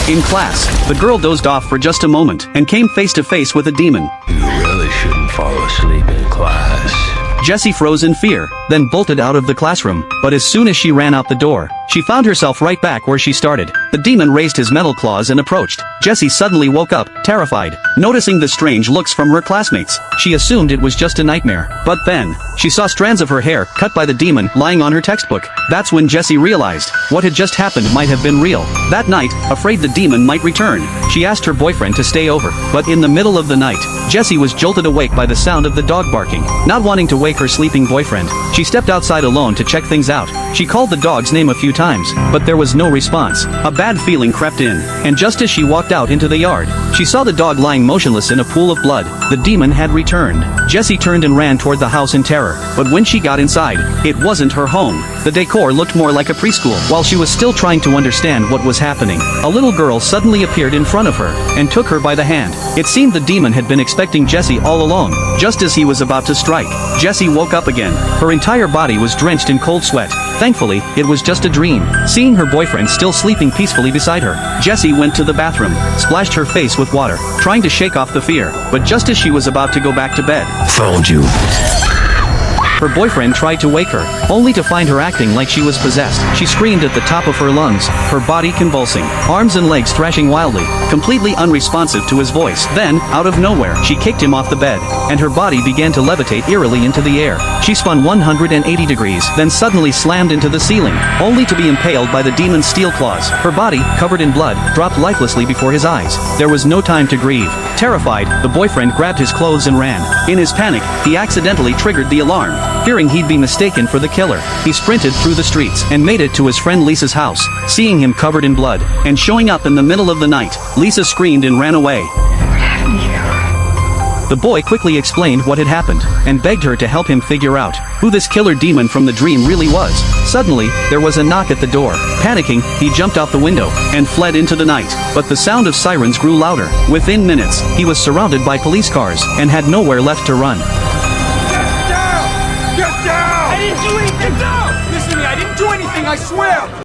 In class, the girl dozed off for just a moment and came face to face with a demon. You really shouldn't fall asleep in class. Jessie froze in fear, then bolted out of the classroom, but as soon as she ran out the door, she found herself right back where she started. The demon raised his metal claws and approached. Jessie suddenly woke up, terrified. Noticing the strange looks from her classmates, she assumed it was just a nightmare. But then, she saw strands of her hair cut by the demon lying on her textbook. That's when Jessie realized what had just happened might have been real. That night, afraid the demon might return, she asked her boyfriend to stay over. But in the middle of the night, Jessie was jolted awake by the sound of the dog barking. Not wanting to wake her sleeping boyfriend, she stepped outside alone to check things out. She called the dog's name a few times, but there was no response. A bad feeling crept in, and just as she walked out into the yard, she saw the dog lying motionless in a pool of blood. The demon had returned. Jessie turned and ran toward the house in terror, but when she got inside, it wasn't her home. The decor looked more like a preschool. While she was still trying to understand what was happening, a little girl suddenly appeared in front of her, and took her by the hand. It seemed the demon had been expecting Jessie all along. Just as he was about to strike, Jessie woke up again. Her entire body was drenched in cold sweat. Thankfully, it was just a dream. Seeing her boyfriend still sleeping peacefully beside her, Jessie went to the bathroom, splashed her face with water, trying to shake off the fear. But just as she was about to go back to bed, Found you. her boyfriend tried to wake her, only to find her acting like she was possessed. She screamed at the top of her lungs, her body convulsing, arms and legs thrashing wildly, completely unresponsive to his voice. Then, out of nowhere, she kicked him off the bed, and her body began to levitate eerily into the air. She spun 180 degrees, then suddenly slammed into the ceiling, only to be impaled by the demon's steel claws. Her body, covered in blood, dropped lifelessly before his eyes. There was no time to grieve. Terrified, the boyfriend grabbed his clothes and ran. In his panic, he accidentally triggered the alarm. Fearing he'd be mistaken for the killer, he sprinted through the streets and made it to his friend Lisa's house. Seeing him covered in blood and showing up in the middle of the night, Lisa screamed and ran away. The boy quickly explained what had happened, and begged her to help him figure out who this killer demon from the dream really was. Suddenly, there was a knock at the door. Panicking, he jumped out the window, and fled into the night. But the sound of sirens grew louder. Within minutes, he was surrounded by police cars, and had nowhere left to run. Get down! I didn't do anything! Get down! Listen to me, I didn't do anything, I swear!